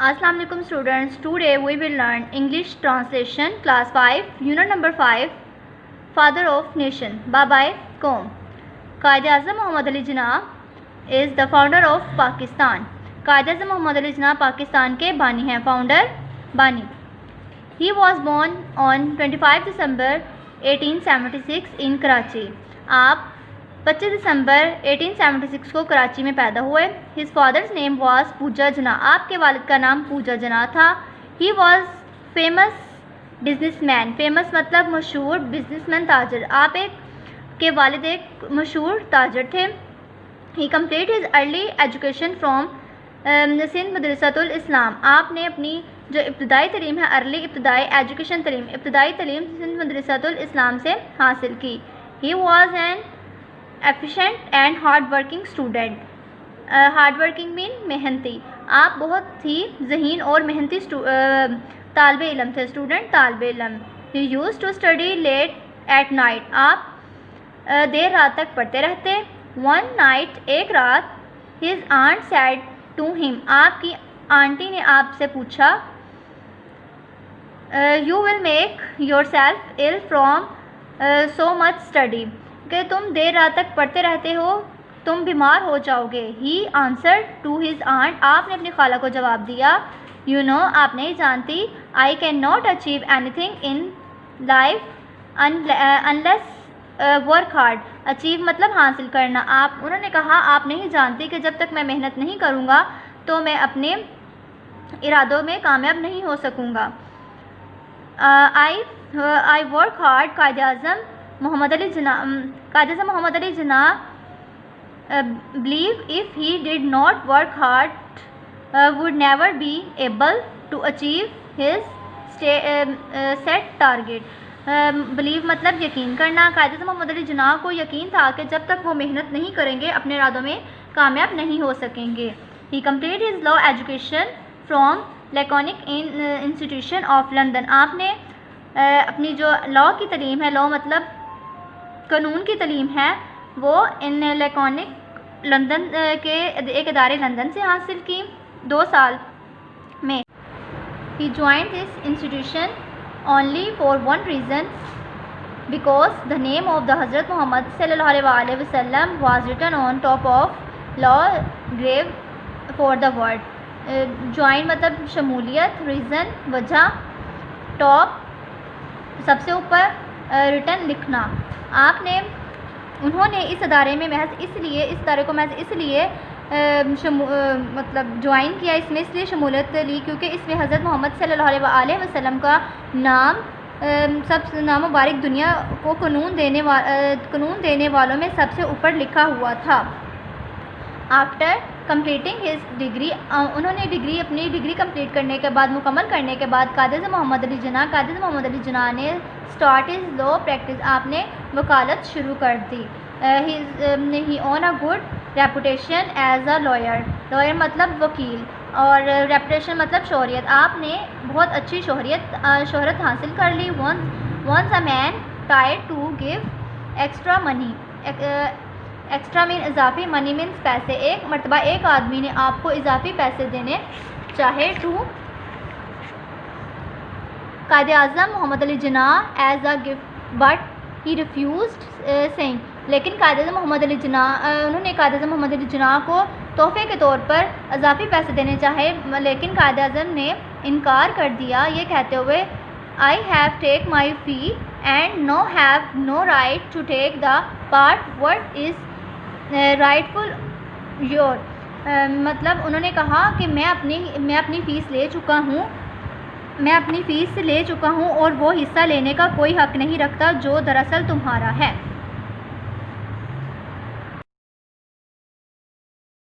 Assalamu alaikum students. Today we will learn English translation class 5 unit number 5 Father of Nation Babai Qaum. Quaid-e-Azam Muhammad Ali Jinnah is the founder of Pakistan. Quaid-e-Azam Muhammad Ali Jinnah Pakistan के बानी हैं, founder बानी. He was born on 25 December 1876 in Karachi. आप 25 दिसंबर 1876 को कराची में पैदा हुए. His father's name was पूजा जना. आपके वालिद का नाम पूजा जना था. He was famous businessman. famous मतलब मशहूर, businessman ताजर. आप के वालिद एक मशहूर ताजर थे. He completed his early education from Sindh मदरसतुल इस्लाम. आपने अपनी जो इब्तदाई तलीम है, अर्ली इब्तदाई एजुकेशन तलीम, इब्तदाई तलीम सिंध मदरसतुल इस्लाम से हासिल की. He was an efficient and hard working student. Hard working mean मेहनती. आप बहुत ही ज़हीन और मेहनती तालब इलम थे, स्टूडेंट तालब इलम. He used to study late at night. आप देर रात तक पढ़ते रहते. One night एक रात his aunt said to him. आपकी आंटी ने आपसे पूछा You will make yourself ill from so much study. कि तुम देर रात तक पढ़ते रहते हो, तुम बीमार हो जाओगे. He answered to his aunt. आपने अपनी खाला को जवाब दिया You know, आप नहीं जानती, I cannot achieve anything in life unless work hard. achieve मतलब हासिल करना. उन्होंने कहा आप नहीं जानती कि जब तक मैं मेहनत नहीं करूँगा तो मैं अपने इरादों में कामयाब नहीं हो सकूँगा. I work hard. Quaid-e-Azam Muhammad Ali Jinnah. Quaid-e-Azam Muhammad Ali Jinnah believe if he did not work hard would never be able to achieve his set target. believe मतलब यकीन करना. Quaid-e-Azam Muhammad Ali Jinnah को यकीन था कि जब तक वो मेहनत नहीं करेंगे अपने इरादों में कामयाब नहीं हो सकेंगे. He completed his law education from Laconic Institution of London. आपने अपनी जो लॉ की तलीम है, लॉ मतलब कानून की तलीम है, वो इन लैकोनिक लंदन के एक इदारे लंदन से हासिल की 2 साल में. He joined this institution only for one reason, because the name of the Hazrat Muhammad sallallahu alaihi wasallam was written on top of law grave for the word. Join मतलब शमूलियत, रीज़न वजह, top सबसे ऊपर, written लिखना. उन्होंने इस इदारे में इस इदारे को महज इसलिए मतलब ज्वाइन किया, इसमें इसलिए शमूलियत ली क्योंकि इसमें हज़रत मोहम्मद सल्लल्लाहु अलैहि वसल्लम का नाम सब नाम मुबारक दुनिया को कानून देने वालों में सबसे ऊपर लिखा हुआ था. आफ्टर कंप्लीटिंग हिज डिग्री, उन्होंने अपनी डिग्री कंप्लीट करने के बाद, मुकम्मल करने के बाद, Quaid-e-Azam Muhammad Ali Jinnah ने स्टार्ट हिज लॉ प्रैक्टिस. आपने वकालत शुरू कर दी. He on a good reputation as a lawyer मतलब वकील, और रेपुटेशन मतलब शोहरियत. आपने बहुत अच्छी शोहरत हासिल कर ली. Once a man tried to give extra money. Extra mean इजाफी, मनी मीन्स पैसे. एक मरतबा एक आदमी ने आपको इजाफी पैसे देने चाहे to Quaid-e-Azam Muhammad Ali Jinnah as a gift, but he refused saying. लेकिन Quaid-e-Azam Muhammad Ali Jinnah उन्होंने Quaid-e-Azam Muhammad Ali Jinnah को तोहफे के तौर पर इजाफी पैसे देने चाहे, लेकिन Quaid-e-Azam ने इनकार कर दिया ये कहते हुए I have take my fee and have no right to take the part what is rightful your. मतलब उन्होंने कहा कि मैं अपनी फ़ीस ले चुका हूँ और वो हिस्सा लेने का कोई हक़ नहीं रखता जो दरअसल तुम्हारा है.